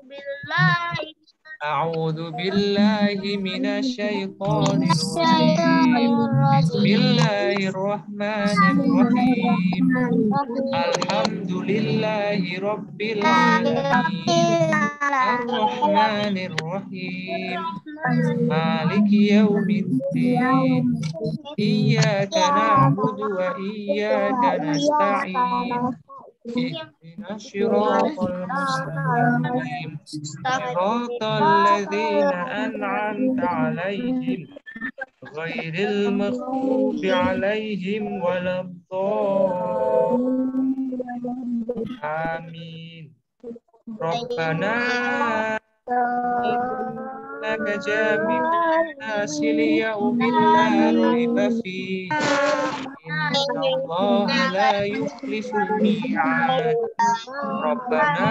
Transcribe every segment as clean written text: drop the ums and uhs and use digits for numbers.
billahi أعوذ بالله من الشيطان الرجيم بسم الله الرحمن الرحيم الحمد لله رب العالمين الرحمن الرحيم مالك يوم الدين إياك نعبد وإياك نستعين اهدنا الصراط المستقيم صراط الذين أنعمت عليهم غير المغضوب عليهم ولا الضالين آمين ربنا إنك جامع الناس ليوم لا ريب فيه إن الله لا يخلف الميعاد ربنا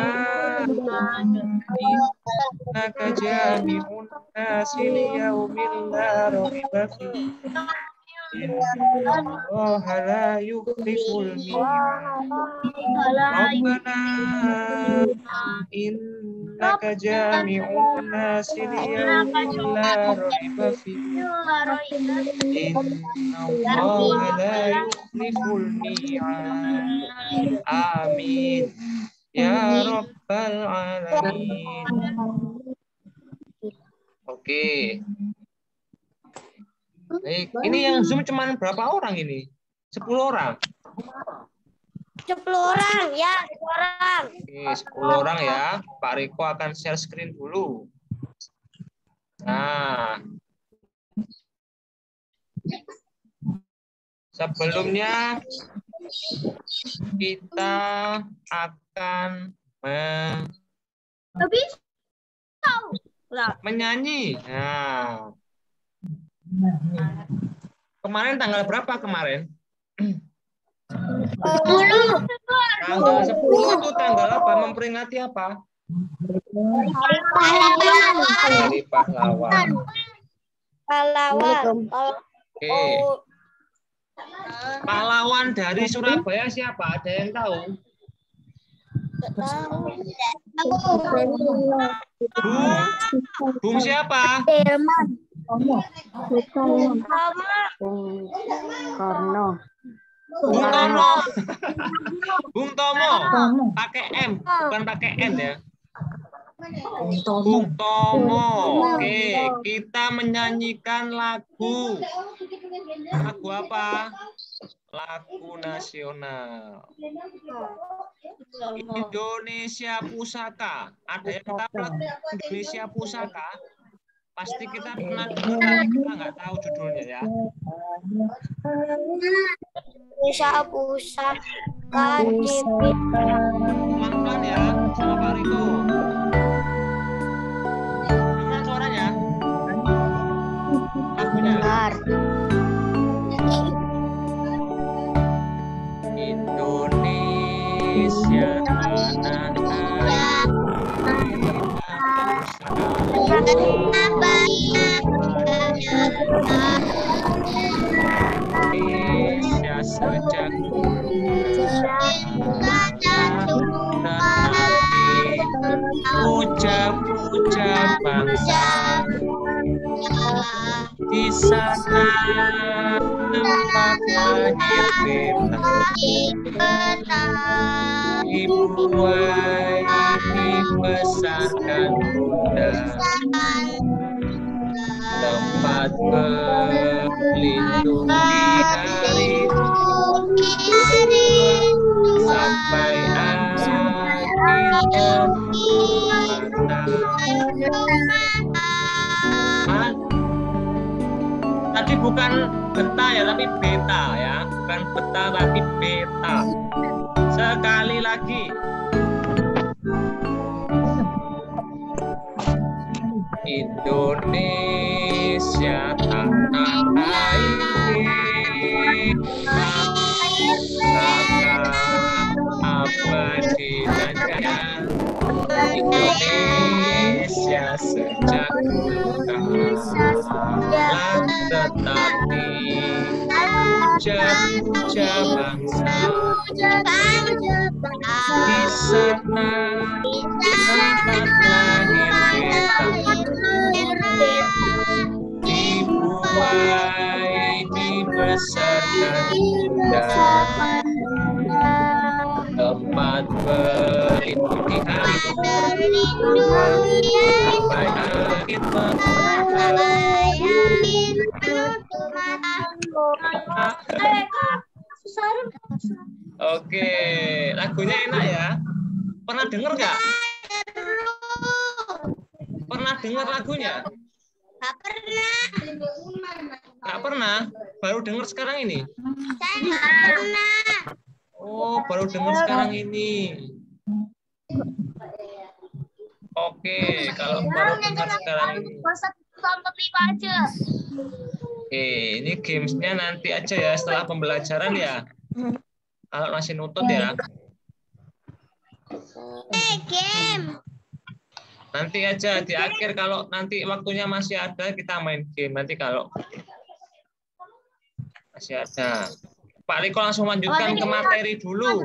إنك جامع الناس ليوم لا ريب فيه إن الله لا يخلف الميعاد ربنا إنك جامع الناس ليوم لا ريب فيه إن الله لا يخلف الميعاد آمين يا رب العالمين. Oke. Baik, ini yang Zoom cuman berapa orang ini? 10 orang? 10 orang ya, 10 orang. Oke, 10 orang ya. Pak Riko akan share screen dulu. Nah. Sebelumnya kita akan menyanyi. Nah. Kemarin tanggal berapa kemarin? 10. Tanggal 10 itu tanggal apa? Memperingati apa? Hari Pahlawan. Oke. Pahlawan dari Surabaya siapa? Ada yang tahu? Bung siapa? Bung Tomo. Pakai M, bukan pakai N ya. Bung Tomo. Oke, kita menyanyikan lagu. Lagu apa? Lagu nasional. Indonesia Pusaka. Ada yang tahu lagu Indonesia Pusaka? Pasti kita pernah dengar, tapi kita nggak tahu judulnya ya. Indonesia Pusaka Pelan-pelan ya, sama Pak Riko. Pelan suaranya. Lagunya. Indonesia tanah air. Indonesia sejak puja-puja bangsa di sana tempat lahir beta dibuai dibesarkan bunda tempat berlindung di hari sampai akhirnya tadi bukan beta ya, tapi beta ya, bukan beta tapi beta. Sekali lagi. Indonesia tanah air, abadi dan jaya. Indonesia sejak dulu tetapi puja-puja bangsa Di sana tempat lahir beta, dibuai, dibesarkan Bunda, tempat berlindung di hari sampai akhir Oke, lagunya enak ya. Pernah dengar nggak? Pernah dengar lagunya? Gak pernah. Nggak pernah? Baru dengar sekarang ini? Saya nggak pernah. Oh, baru dengar sekarang ini. Oke, kalau baru dengar sekarang ini. Oke, ini gamesnya nanti aja ya setelah pembelajaran ya. Kalau masih nutut ya. Game. Nanti aja di akhir kalau nanti waktunya masih ada kita main game. Nanti kalau masih ada. Pak Riko langsung lanjutkan ke materi dulu.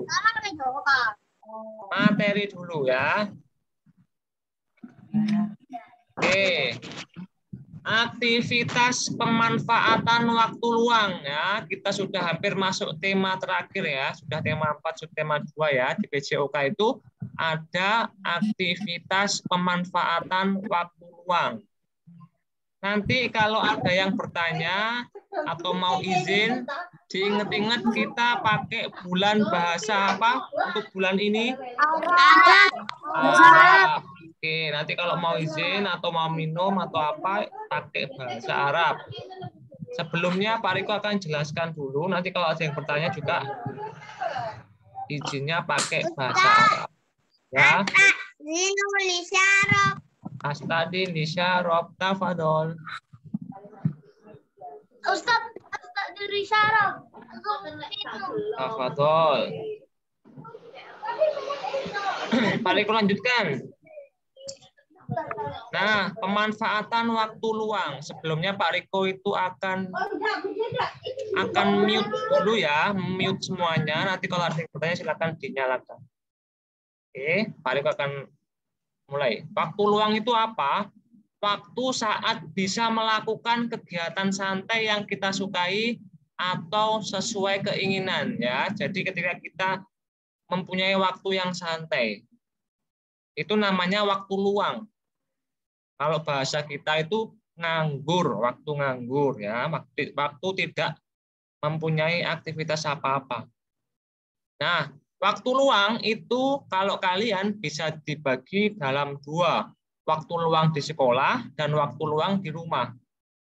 Materi dulu ya. Oke. Aktivitas pemanfaatan waktu luang ya. Kita sudah hampir masuk tema terakhir ya. Sudah tema 4, sudah tema 2 ya. Di PJOK itu ada aktivitas pemanfaatan waktu luang. Nanti kalau ada yang bertanya atau mau izin, diingat-ingat kita pakai bulan bahasa apa untuk bulan ini? Arab. Oke, nanti kalau mau izin atau mau minum atau apa, pakai bahasa Arab. Sebelumnya Pak Riko akan jelaskan dulu, nanti kalau ada yang bertanya juga izinnya pakai bahasa Arab. Ya. Astadi Indonesia Rob Tafadol. Ustaz dari syaraf. Tafadol. Pak Riko lanjutkan. Nah, pemanfaatan waktu luang. Sebelumnya Pak Riko itu akan mute dulu ya, mute semuanya. Nanti kalau ada yang bertanya silakan dinyalakan. Oke, Pak Riko akan mulai. Waktu luang itu apa? Waktu saat bisa melakukan kegiatan santai yang kita sukai atau sesuai keinginan ya. Jadi ketika kita mempunyai waktu yang santai, itu namanya waktu luang. Kalau bahasa kita itu nganggur, waktu nganggur ya, waktu tidak mempunyai aktivitas apa-apa. Nah, waktu luang itu kalau kalian bisa dibagi dalam 2, waktu luang di sekolah dan waktu luang di rumah.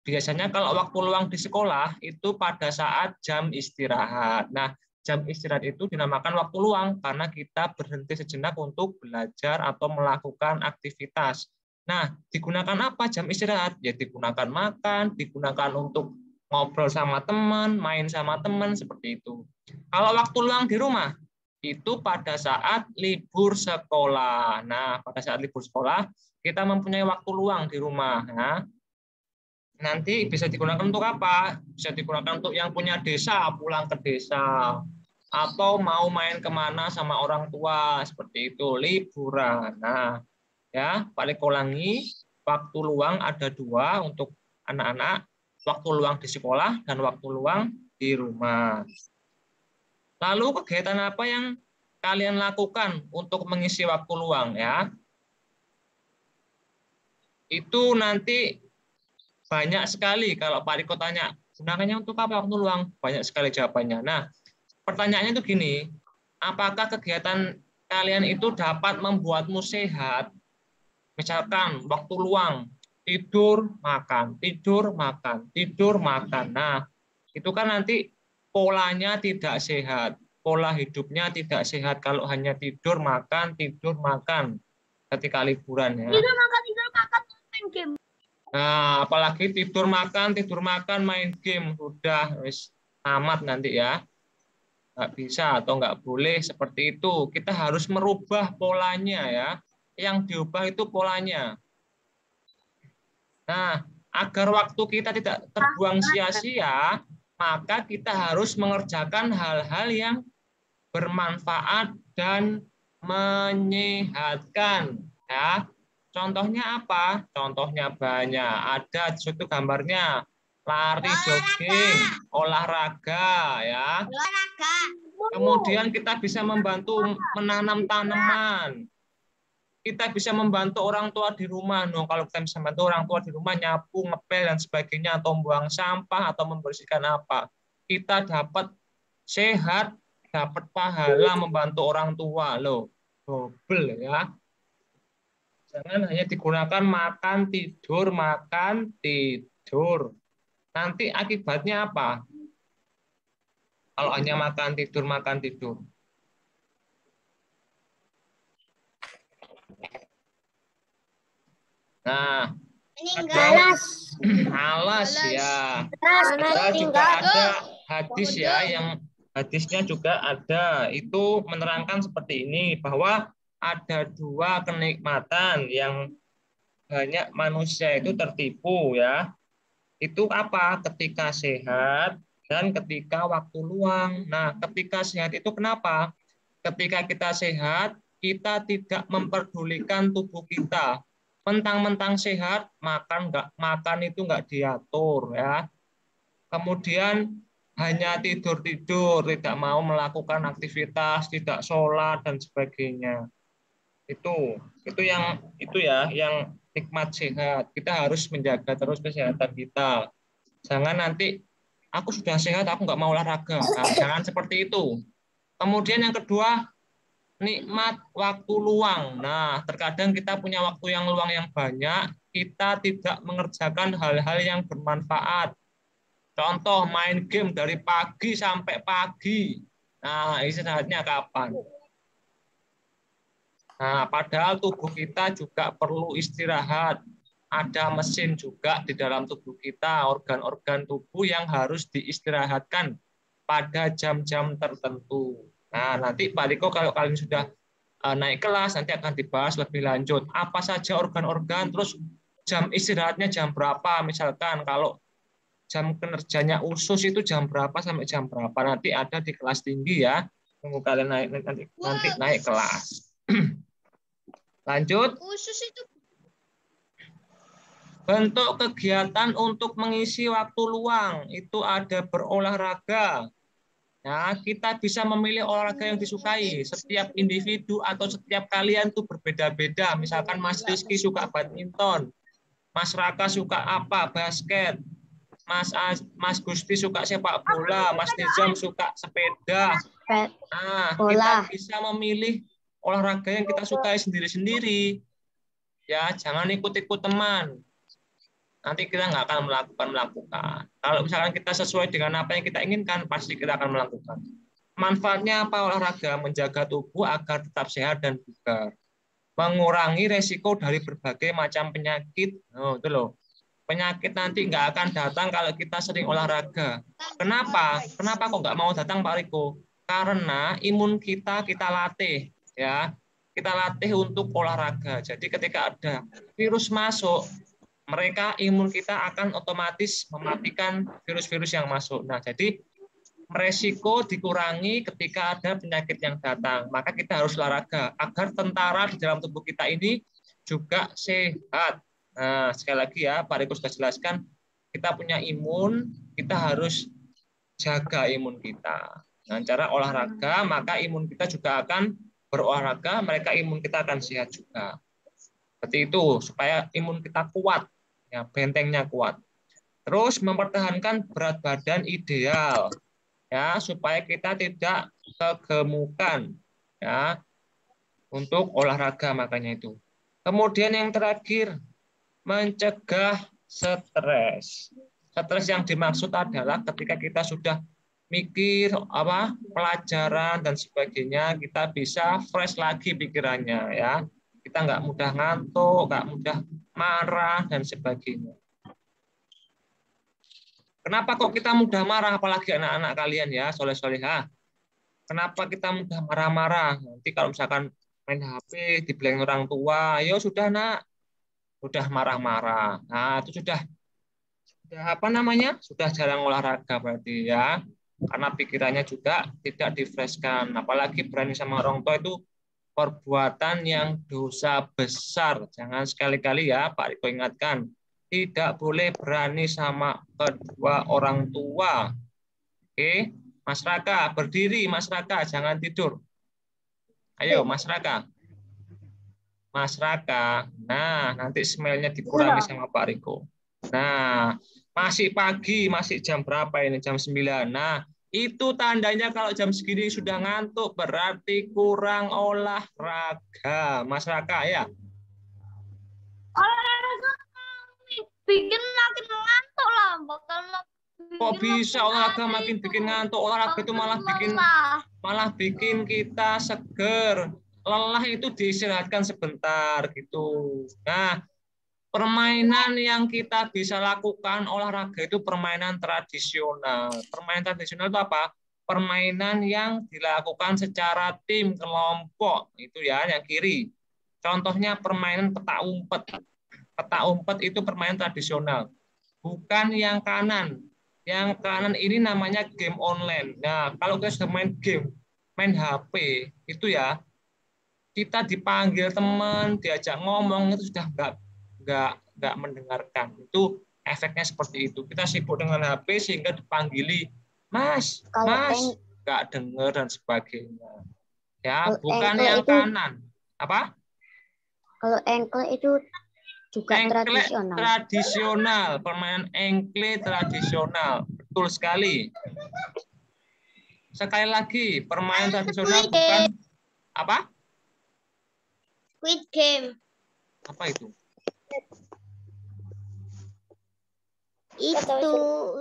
Biasanya kalau waktu luang di sekolah itu pada saat jam istirahat. Nah, jam istirahat itu dinamakan waktu luang karena kita berhenti sejenak untuk belajar atau melakukan aktivitas. Nah, digunakan apa jam istirahat? Ya digunakan makan, digunakan untuk ngobrol sama teman, main sama teman, seperti itu. Kalau waktu luang di rumah, itu pada saat libur sekolah. Nah, pada saat libur sekolah, kita mempunyai waktu luang di rumah. Nah, nanti bisa digunakan untuk apa? Bisa digunakan untuk yang punya desa, pulang ke desa. Atau mau main kemana sama orang tua, seperti itu, liburan. Nah, ya, Pak Riko ulangi, waktu luang ada 2 untuk anak-anak, waktu luang di sekolah dan waktu luang di rumah. Lalu kegiatan apa yang kalian lakukan untuk mengisi waktu luang ya? Itu nanti banyak sekali kalau Pak Riko tanya, gunakannya untuk apa waktu luang? Banyak sekali jawabannya. Nah, pertanyaannya itu gini, apakah kegiatan kalian itu dapat membuatmu sehat? Misalkan waktu luang, tidur, makan, tidur, makan, tidur, makan. Nah, itu kan nanti polanya tidak sehat. Pola hidupnya tidak sehat kalau hanya tidur, makan, ketika liburan ya. Tidur makan, main game. Nah, apalagi tidur, makan, main game. Sudah, wis tamat nanti ya. Nggak bisa atau nggak boleh seperti itu. Kita harus merubah polanya ya. Yang diubah itu polanya. Nah, agar waktu kita tidak terbuang sia-sia, maka kita harus mengerjakan hal-hal yang bermanfaat dan menyehatkan. Ya, contohnya apa? Contohnya banyak. Ada di situ gambarnya lari, jogging, olahraga, ya. Olahraga. Kemudian kita bisa membantu menanam tanaman. Kita bisa membantu orang tua di rumah. No, kalau kita bisa membantu orang tua di rumah, nyapu, ngepel, dan sebagainya, atau buang sampah, atau membersihkan apa. Kita dapat sehat, dapat pahala membantu orang tua. Loh, double ya. Jangan hanya digunakan makan, tidur. Nanti akibatnya apa? Kalau hanya makan, tidur. Nah, malas ya. Ada juga ada hadis ya, yang hadisnya juga ada. Itu menerangkan seperti ini, bahwa ada dua kenikmatan yang banyak manusia itu tertipu ya. Itu apa? Ketika sehat dan ketika waktu luang. Nah, ketika sehat itu kenapa? Ketika kita sehat, kita tidak memperdulikan tubuh kita. Mentang-mentang sehat, makan itu nggak diatur ya. Kemudian hanya tidur, tidak mau melakukan aktivitas, tidak sholat dan sebagainya. Itu yang nikmat sehat. Kita harus menjaga terus kesehatan kita. Jangan nanti aku sudah sehat, aku nggak mau olahraga. Nah, jangan seperti itu. Kemudian yang kedua, nikmat waktu luang. Nah, terkadang kita punya waktu yang luang yang banyak, kita tidak mengerjakan hal-hal yang bermanfaat. Contoh, main game dari pagi sampai pagi. Nah, istirahatnya kapan? Nah, padahal tubuh kita juga perlu istirahat. Ada mesin juga di dalam tubuh kita, organ-organ tubuh yang harus diistirahatkan pada jam-jam tertentu. Nah, nanti Pak Riko kalau kalian sudah naik kelas, nanti akan dibahas lebih lanjut. Apa saja organ-organ, terus jam istirahatnya jam berapa, misalkan kalau jam kinerjanya usus itu jam berapa sampai jam berapa, nanti ada di kelas tinggi ya. Tunggu kalian nanti naik kelas. Lanjut. Khusus itu Bentuk kegiatan untuk mengisi waktu luang itu ada berolahraga. Ya, kita bisa memilih olahraga yang disukai. Setiap individu atau setiap kalian tuh berbeda-beda. Misalkan Mas Rizky suka badminton, Mas Raka suka apa? Basket. Mas Gusti suka sepak bola, Mas Nizam suka sepeda. Nah, kita bisa memilih olahraga yang kita sukai sendiri-sendiri. Ya, jangan ikut-ikut teman. Nanti kita nggak akan melakukan. Kalau misalkan kita sesuai dengan apa yang kita inginkan, pasti kita akan melakukan. Manfaatnya apa olahraga? Menjaga tubuh agar tetap sehat dan bugar. Mengurangi resiko dari berbagai macam penyakit. Oh, itu loh. Penyakit nanti nggak akan datang kalau kita sering olahraga. Kenapa? Kenapa kok nggak mau datang Pak Riko? Karena imun kita latih. Ya, kita latih untuk olahraga. Jadi ketika ada virus masuk, mereka imun kita akan otomatis mematikan virus-virus yang masuk. Nah, jadi resiko dikurangi ketika ada penyakit yang datang. Maka kita harus olahraga agar tentara di dalam tubuh kita ini juga sehat. Nah, sekali lagi ya, Pak Riko sudah jelaskan, kita punya imun, kita harus jaga imun kita. Dengan cara olahraga, maka imun kita juga akan berolahraga, mereka imun kita akan sehat juga. Seperti itu, supaya imun kita kuat, ya, bentengnya kuat. Terus mempertahankan berat badan ideal, ya, supaya kita tidak kegemukan, ya, untuk olahraga makanya itu. Kemudian yang terakhir, mencegah stres. Stres yang dimaksud adalah ketika kita sudah mikir pelajaran dan sebagainya, kita bisa fresh lagi pikirannya, ya. Kita nggak mudah ngantuk, nggak mudah marah, dan sebagainya. Kenapa kok kita mudah marah, apalagi anak-anak kalian ya, soleh-solehah? Kenapa kita mudah marah-marah? Nanti kalau misalkan main HP, dibilang orang tua, ya sudah nak, sudah marah-marah. Nah, itu sudah apa namanya? Sudah jarang olahraga berarti ya. karena pikirannya juga tidak difreshkan. Apalagi berani sama orang tua itu perbuatan yang dosa besar. Jangan sekali-kali ya Pak Riko ingatkan, tidak boleh berani sama kedua orang tua. Oke, Mas Raka berdiri, Mas Raka jangan tidur. Ayo Mas Raka. Mas Raka. Nah, nanti smell-nya dikurangi sama Pak Riko. Nah, masih pagi, masih jam berapa ini? Jam 9. Nah, itu tandanya kalau jam segini sudah ngantuk, berarti kurang olahraga. Mas Raka ya? Olahraga bikin makin ngantuk lah. Kok bisa olahraga makin bikin ngantuk? Olahraga itu malah bikin kita seger. Lelah itu diistirahatkan sebentar gitu. Nah, permainan yang kita bisa lakukan olahraga itu permainan tradisional. Permainan tradisional itu apa? Permainan yang dilakukan secara tim kelompok itu ya, yang kiri. Contohnya permainan petak umpet. Petak umpet itu permainan tradisional. Bukan yang kanan. Yang kanan ini namanya game online. Nah, kalau kita sudah main game, main HP itu ya, kita dipanggil teman, diajak ngomong itu sudah nggak mendengarkan. Itu efeknya seperti itu. Kita sibuk dengan HP sehingga dipanggili, Mas, Mas, nggak dengar dan sebagainya. Ya, bukan yang itu, kanan. Apa? Kalau engkle itu juga tradisional. Tradisional, permainan engkle tradisional. Betul sekali. Sekali lagi, permainan tradisional bukan apa? Squid Game. Apa itu? Itu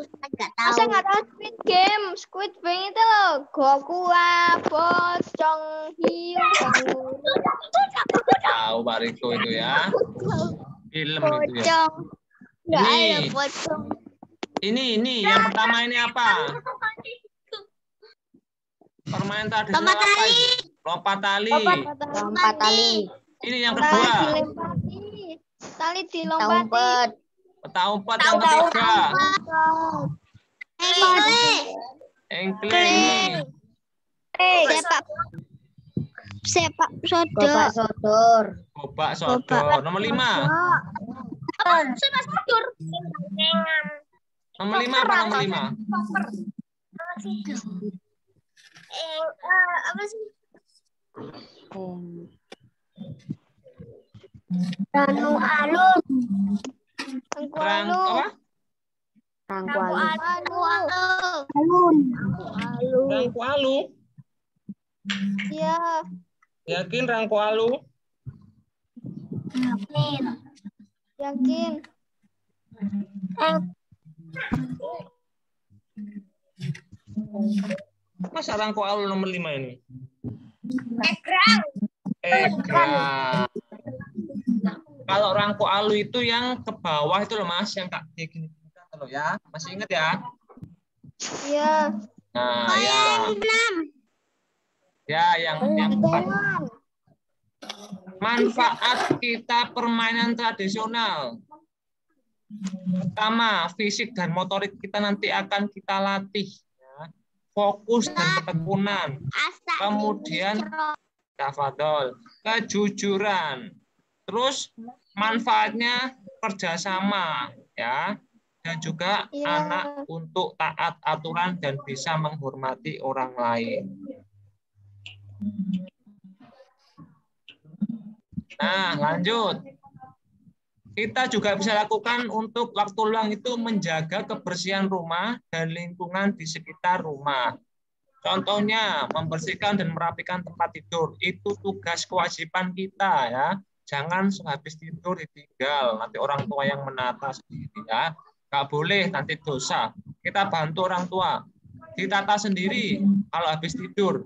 nggak tahu. Masa nggak tahu Squid Game? Squid Game itu loh. Goku, Pocong, Hiu, tahu Pak Riko itu ya. Film itu ya. Pocong. Nggak ada pocong. Ini yang pertama ini apa? Permainan tradisional apa itu? Lompat tali. Lompat tali. Ini yang kedua. Tali dilompati. Petak umpet yang ketiga. Engkle ini. Sepak sodor. Gobak sodor. Nomor 5. Nomor 5 apa nomor 5? Apa sih? Ranu alun. Rangku apa? Rangku alun. Rangku alu. Iya. Yakin rangku alu? Yakin. Masa rangku alu nomor 5 ini? Egrang. Kalau rangku alu itu yang ke bawah itu loh Mas, yang kak gini loh ya. Masih ingat ya? Iya. Nah, ya. Ya, yang 4. Manfaat kita permainan tradisional. Pertama, fisik dan motorik kita nanti akan kita latih. Ya. Fokus dan ketekunan. Kemudian, tafadhol, kejujuran. Terus manfaatnya kerjasama, ya, dan juga anak untuk taat aturan dan bisa menghormati orang lain. Nah, lanjut. Kita juga bisa lakukan untuk waktu luang itu menjaga kebersihan rumah dan lingkungan di sekitar rumah. Contohnya, membersihkan dan merapikan tempat tidur. Itu tugas kewajiban kita ya. Jangan sehabis tidur ditinggal. Nanti orang tua yang menata sendiri ya. Nggak boleh, nanti dosa. Kita bantu orang tua. Ditata sendiri kalau habis tidur.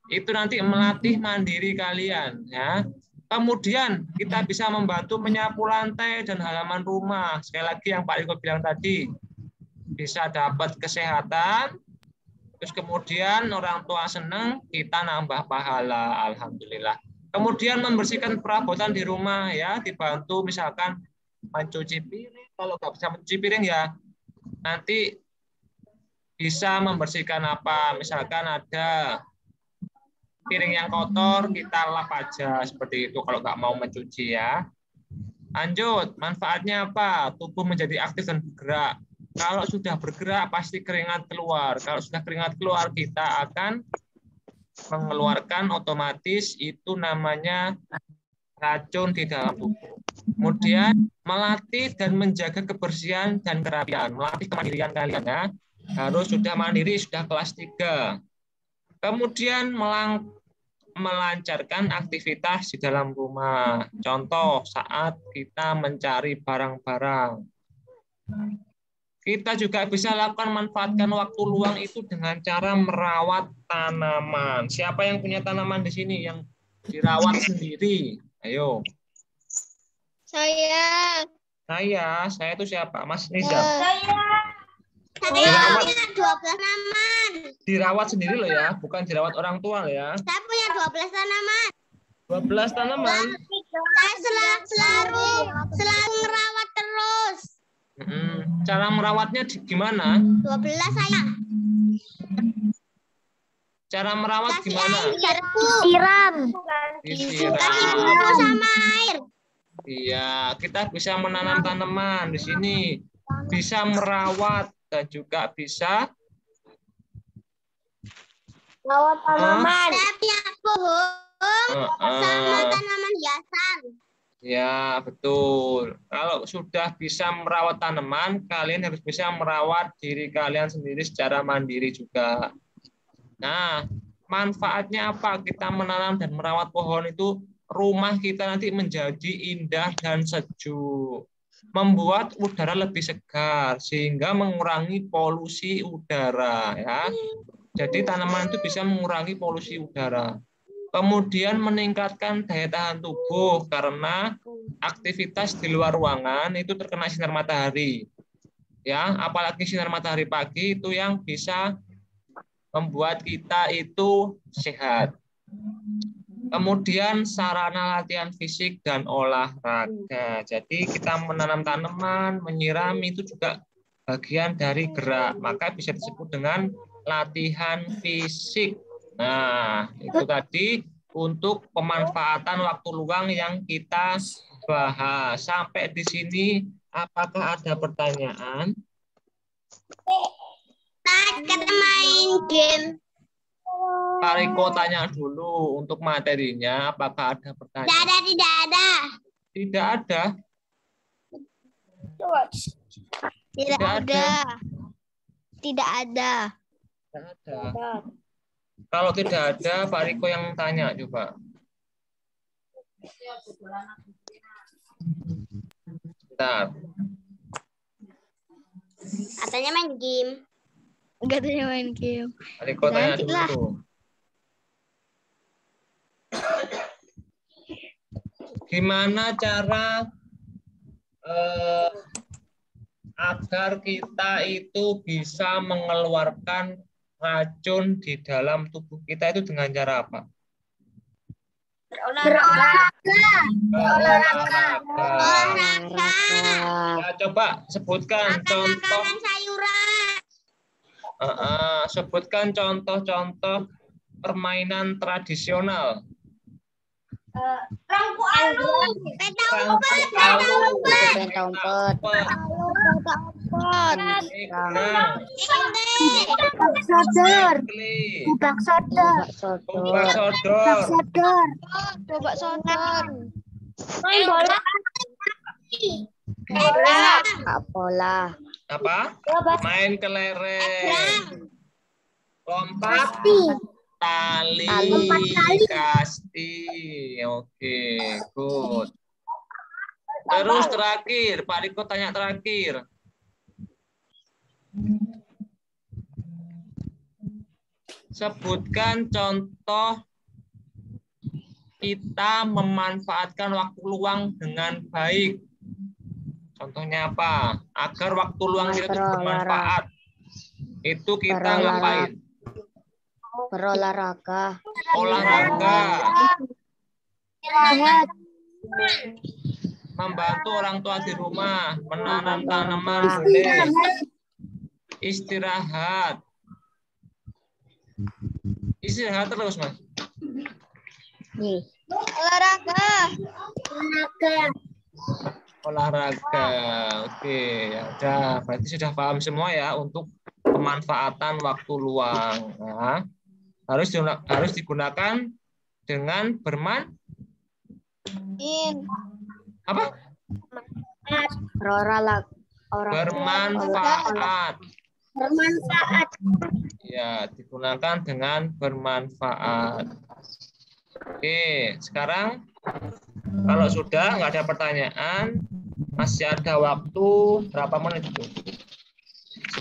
Itu nanti melatih mandiri kalian ya. Kemudian kita bisa membantu menyapu lantai dan halaman rumah. Sekali lagi yang Pak Riko bilang tadi, bisa dapat kesehatan, terus kemudian orang tua senang, kita nambah pahala, alhamdulillah. Kemudian membersihkan perabotan di rumah ya, dibantu misalkan mencuci piring. Kalau nggak bisa mencuci piring ya, nanti bisa membersihkan apa? Misalkan ada piring yang kotor, kita lap aja seperti itu kalau nggak mau mencuci ya. Lanjut, manfaatnya apa? Tubuh menjadi aktif dan bergerak. Kalau sudah bergerak pasti keringat keluar. Kalau sudah keringat keluar kita akan mengeluarkan otomatis itu namanya racun di dalam tubuh. Kemudian melatih dan menjaga kebersihan dan kerapian. Melatih kemandirian kalian ya. Harus sudah mandiri, sudah kelas 3. Kemudian melancarkan aktivitas di dalam rumah. Contoh saat kita mencari barang-barang. Kita juga bisa lakukan manfaatkan waktu luang itu dengan cara merawat tanaman. Siapa yang punya tanaman di sini yang dirawat sendiri? Ayo. Saya. Saya itu siapa? Mas Nizam. Saya punya 12 tanaman. Dirawat sendiri loh ya, bukan dirawat orang tua loh ya. Saya punya 12 tanaman. 12 tanaman. Saya selalu merawat terus. Cara merawatnya gimana? 12 saya. Cara merawat gimana? Siram. Disiram. Kasih pupuk sama air. Iya, kita bisa menanam tanaman di sini, bisa merawat dan juga bisa Merawat tanaman. Saya punya pohon sama tanaman hiasan. Ya, betul. Kalau sudah bisa merawat tanaman, kalian harus bisa merawat diri kalian sendiri secara mandiri juga. Nah, manfaatnya apa? Kita menanam dan merawat pohon itu, rumah kita nanti menjadi indah dan sejuk. Membuat udara lebih segar, sehingga mengurangi polusi udara. Ya. Jadi tanaman itu bisa mengurangi polusi udara. Kemudian meningkatkan daya tahan tubuh karena aktivitas di luar ruangan itu terkena sinar matahari. Ya, apalagi sinar matahari pagi itu yang bisa membuat kita itu sehat. Kemudian sarana latihan fisik dan olahraga. Jadi kita menanam tanaman, menyirami itu juga bagian dari gerak. Maka bisa disebut dengan latihan fisik. Nah, itu tadi untuk pemanfaatan waktu luang yang kita bahas. Sampai di sini, apakah ada pertanyaan? Kita main game. Pak Riko tanya dulu untuk materinya, apakah ada pertanyaan? Tidak ada. Tidak ada. Tidak ada. Tidak ada. Kalau tidak ada, Pak Riko yang tanya coba. Bentar. Katanya main game. Katanya main game. Pak Riko tanya dulu. Gimana cara agar kita itu bisa mengeluarkan racun di dalam tubuh kita itu dengan cara apa? Berolahraga. Ya, coba sebutkan contoh. Sebutkan contoh-contoh permainan tradisional. Rangku alu. Peta umpet. Kubak sodor. Main bola. Bola. Apa? Main kelereng. Lompat tali. Kasti. Oke, good. Terus terakhir, Pak Riko tanya terakhir. Sebutkan contoh kita memanfaatkan waktu luang dengan baik. Contohnya apa? Agar waktu luang kita itu bermanfaat. Itu kita ngapain? Berolahraga. Olahraga. Membantu orang tua di rumah, menanam tanaman boleh. Istirahat, Istirahat terus, Mas. Olahraga. Olahraga. Oke, ya udah. Berarti sudah paham semua ya untuk pemanfaatan waktu luang. Nah, harus digunakan dengan apa? Bermanfaat. Ya, digunakan dengan bermanfaat. Oke, sekarang kalau sudah nggak ada pertanyaan, masih ada waktu berapa menit itu?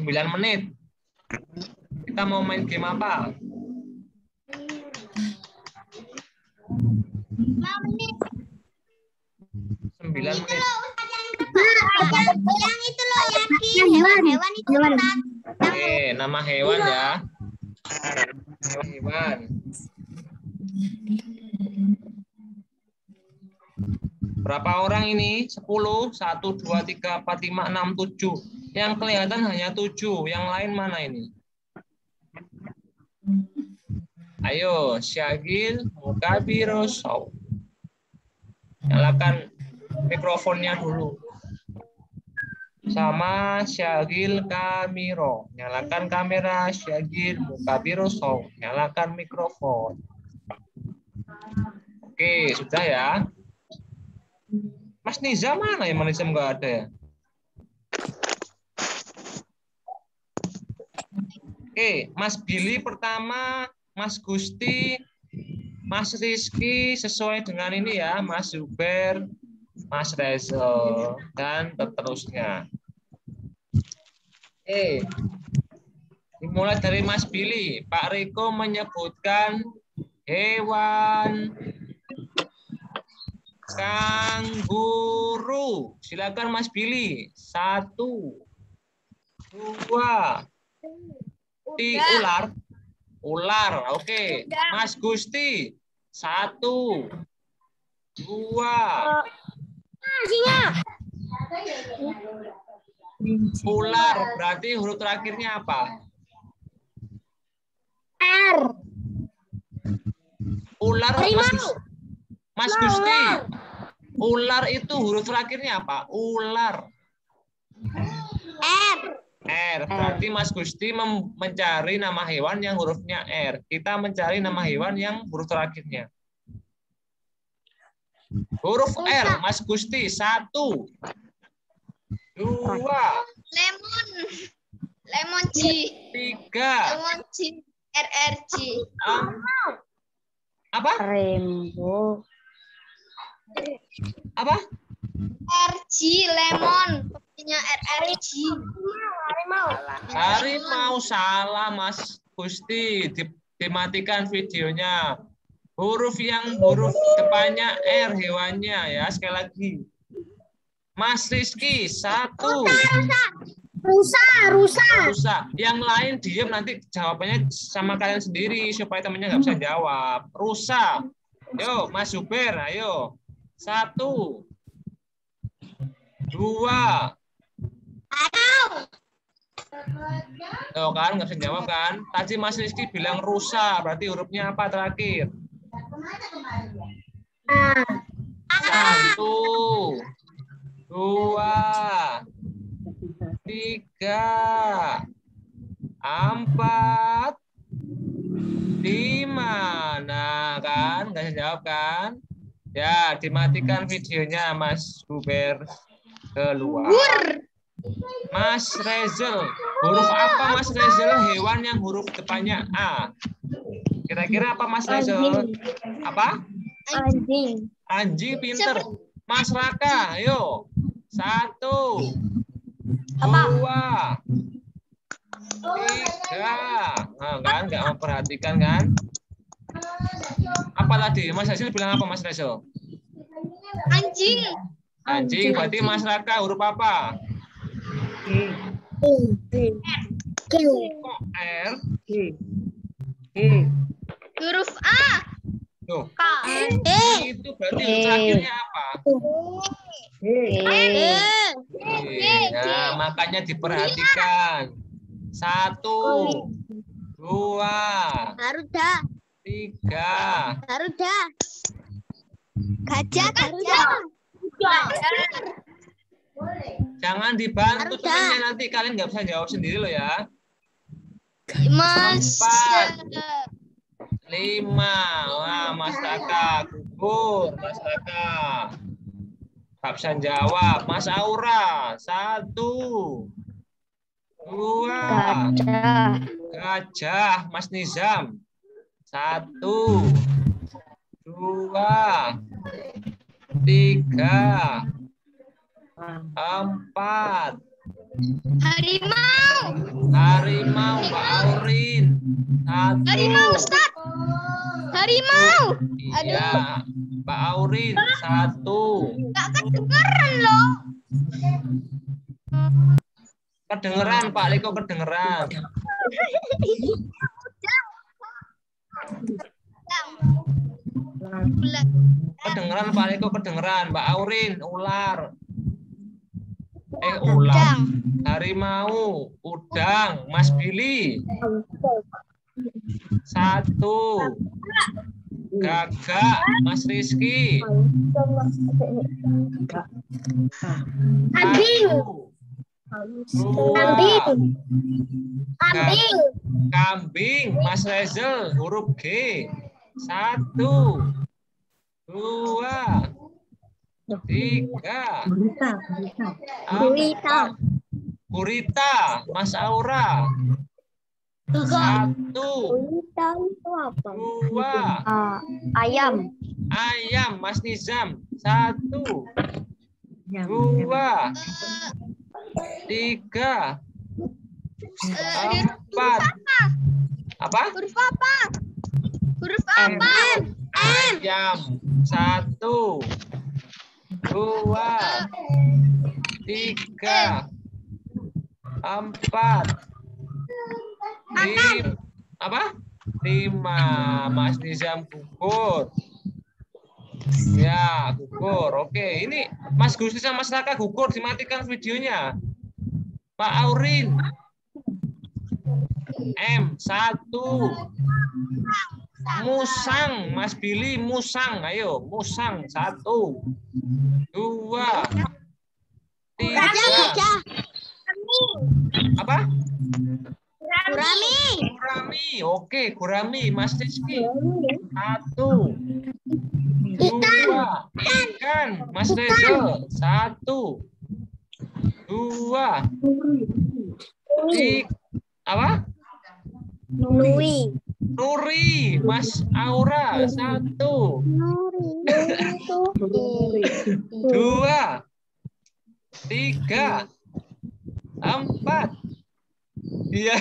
9 menit. Kita mau main game apa? 9 menit. Yang itu loh, yakin hewan-hewan itu kan. Oke, nama hewan ya. Hewan. Berapa orang ini? 10, 1, 2, 3, 4, 5, 6, 7. Yang kelihatan hanya 7. Yang lain mana ini? Ayo, Syagil, Mukabiro, Shaw. Nyalakan mikrofonnya dulu. Sama Syagil, Kamiro. Nyalakan kamera, Syagil, Mukabiro, Shaw. Nyalakan mikrofon. Oke, sudah ya. Mas Niza mana ya? Mas Niza nggak ada ya? Oke, Mas Billy pertama, Mas Gusti, Mas Rizky sesuai dengan ini ya, Mas Zuber, Mas Rezo, dan seterusnya. Oke, dimulai dari Mas Billy. Pak Riko menyebutkan hewan kanguru. Silakan Mas Billy. 1, 2, 3. Ular. Ular. Oke. Mas Gusti. 1, 2. Ular. Berarti huruf terakhirnya apa? R. Ular. Mas Gusti. Ular itu huruf terakhirnya apa? Ular. R. R. Berarti Mas Gusti mencari nama hewan yang hurufnya R. Kita mencari nama hewan yang huruf terakhirnya. Huruf R, Mas Gusti. 1, 2, Lemon G. 3. Lemon G. RRG. Apa? Rainbow. Apa? RG lemon. Punya RRG. Harimau. Salah, Mas Gusti. Dimatikan videonya. Huruf depannya R hewannya ya. Sekali lagi. Mas Rizky. 1. Rusa. Yang lain diam, nanti jawabannya sama kalian sendiri supaya temennya nggak bisa jawab. Rusa. Yo, Mas Zuber, ayo. 1, 2. Tuh kan nggak bisa jawab kan? Tadi Mas Rizky bilang rusa, berarti hurufnya apa terakhir? 1, 2, 3, 4, 5. Nah kan nggak bisa jawab kan? Ya, dimatikan videonya Mas Zuber keluar. Mas Rezel, huruf apa Mas Rezel? Hewan yang huruf depannya A. Kira-kira apa Mas Rezel? Apa? Anjing. Anjing, pinter. Mas Raka, ayo. 1, 2, 3. Nah, kan nggak memperhatikan kan? Apa tadi? Mas Rezel bilang apa Mas Rezel? Anjing. Anjing, berarti Mas Raka huruf apa? Kok R? Huruf A. Tuh. K. Itu berarti huruf terakhirnya apa? Nah, makanya diperhatikan. 1, 2, Harus dah. 3. Garuda. Gajah. Jangan dibantu Garuda. temennya, nanti kalian nggak bisa jawab sendiri loh ya. Mas. 5. Wah, Mas Raka gugur. Mas Raka nggak bisa jawab. Mas Aura 1, 2. Gajah. Mas Nizam 1, 2, 3, 4. Harimau Mbak Aurin 1. Harimau, Ustaz. Harimau. Iya, Mbak Aurin 1. Nggak kedengeran loh. Kedengeran Pak Liko, kedengeran. Kedengeran Pak Liko, kedengeran. Mbak Aurin, ular. Ular. Harimau, udang, Mas Billy 1. Gagak, Mas Rizky 1. 2. Kambing, Mas Rezel, huruf G 1, 2, 3, 4. Gurita, Mas Aura 1, 2. Ayam. Ayam, Mas Nizam 1, 2, 3, 4. Apa? Huruf apa? Huruf apa? Ayam 1, 2, 3, 4. 5. Apa? 5. Mas Nizam gugur. Ya, gugur. Oke, ini Mas Gusti sama Mas Raka gugur, dimatikan videonya. Pak Aurin. M 1. Musang, Mas Billy, musang. Ayo, musang 1, 2, 3. Apa? Gurami. Oke, gurami, Mas Rizky. 1, 2. Ikan, Mas Reza. 1, 2, 3. Apa? Nuri, Mas Aura. 1, 2, 3, 4. Iya,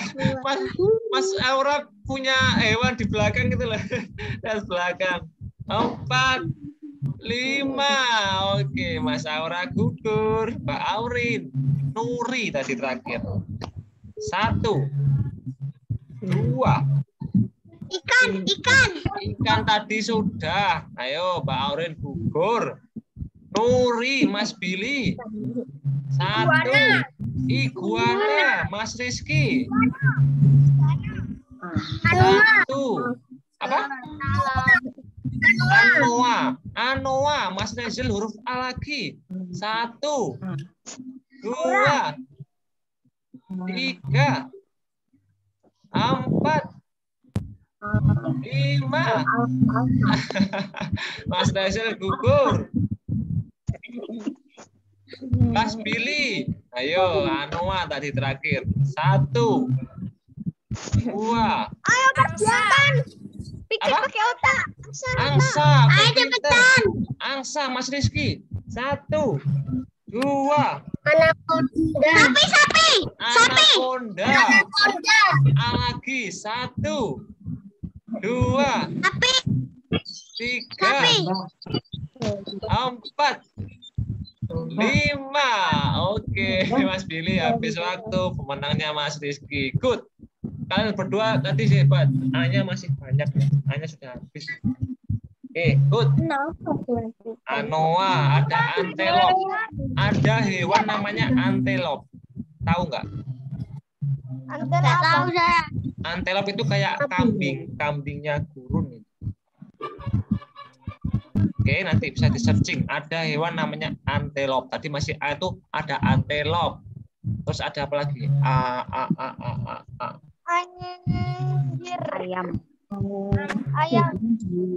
Mas Aura punya hewan di belakang gitu loh. Di belakang. 4, 5. Oke, Mas Aura gugur. Mbak Aurin. Nuri tadi terakhir. 1, 2. Ikan tadi sudah. Ayo, Mbak Aurin gugur. Nuri, Mas Billy. 1. Iguana, Mas Rizky. 1. Apa? Anoa, Mas Rezil, huruf A lagi. 1, 2, 3, 4, 5. Mas Rezil gugur. Mas Billy. Ayo, Anoa tadi terakhir. 1, 2. Ayo kerjakan. Pikir pakai otak. Angsa. Ayo cepetan. Angsa, Mas Rizky. 1, 2. Sapi. Anaconda. A lagi. 1, 2, 3, 4, 5. Oke, Mas Billy habis waktu. Pemenangnya Mas Rizky. Good. Kalian berdua tadi hebat. A-nya masih banyak. A-nya sudah habis. Oke, good. Anoa, ada antelop. Ada hewan namanya antelop. Tahu nggak? Nggak tahu saya. Antelop itu kayak kambing. Kambingnya gurun. Oke, nanti bisa di searching. Ada hewan namanya antelop. Tadi masih A itu ada antelop. Terus ada apa lagi? Anjir. Ayam. Ayam.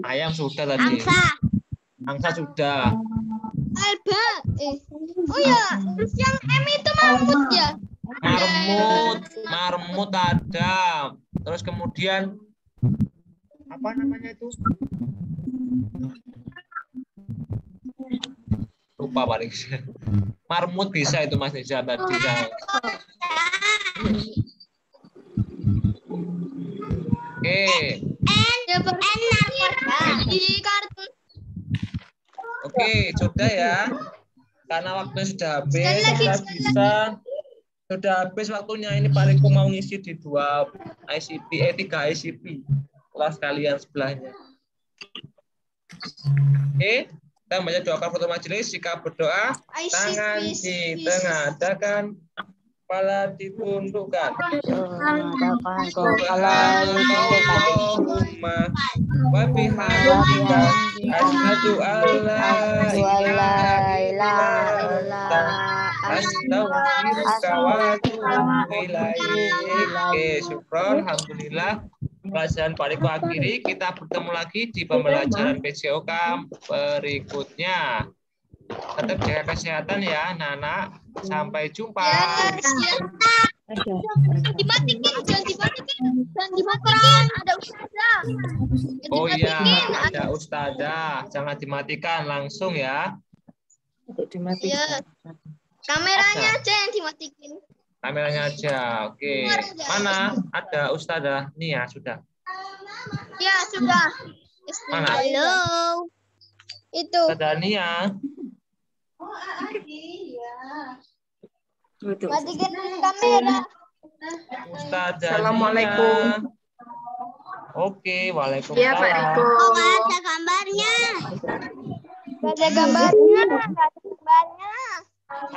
Ayam sudah tadi. Angsa sudah. Alba. Oh ya, terus yang M itu mamut ya? Marmut ada. Terus kemudian apa namanya itu? Lupa paling. Marmut bisa itu Mas Nizam tadi. Oke. Di kartun. Oke, sudah ya. Karena waktunya sudah habis, sudah habis waktunya. Ini paling mau ngisi di 3 ICP. Kelas kalian sebelahnya. Oke, kita membaca doa kafaratul majelis. Jika berdoa, tangan ditengadahkan, kepala ditundukkan. Allahumma wa bihamdika asyhadu alla ilaha illa anta astaghfiruka wa atubu ilaik. Oke, syukron, alhamdulillah. Pelajaran Pariko akhiri, kita bertemu lagi di pembelajaran PJOK berikutnya. Tetap jaga kesehatan ya, anak-anak. Sampai jumpa. Jangan dimatikin. Ada ustazah. Oh iya, ada ustazah. Jangan dimatikan langsung ya. Iya. Kameranya aja yang dimatikin. Kameranya aja. Oke. Mana? Ada ustazah Nia sudah. Ya, sudah. Mana? Halo. Itu. Ustazah Nia. Matikan kamera. Ustazah Assalamualaikum. Nia. Oke, waalaikumsalam. Iya, Pak Riko. Ada gambarnya. Ada gambarnya.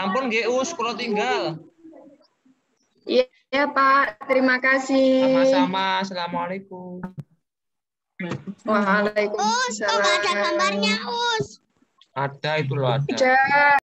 Ampun, Geus, kalau tinggal. Iya, Pak. Terima kasih. Sama-sama. Assalamualaikum. Waalaikumsalam. Ada gambarnya, Us. Ada itu loh, ada. Ada.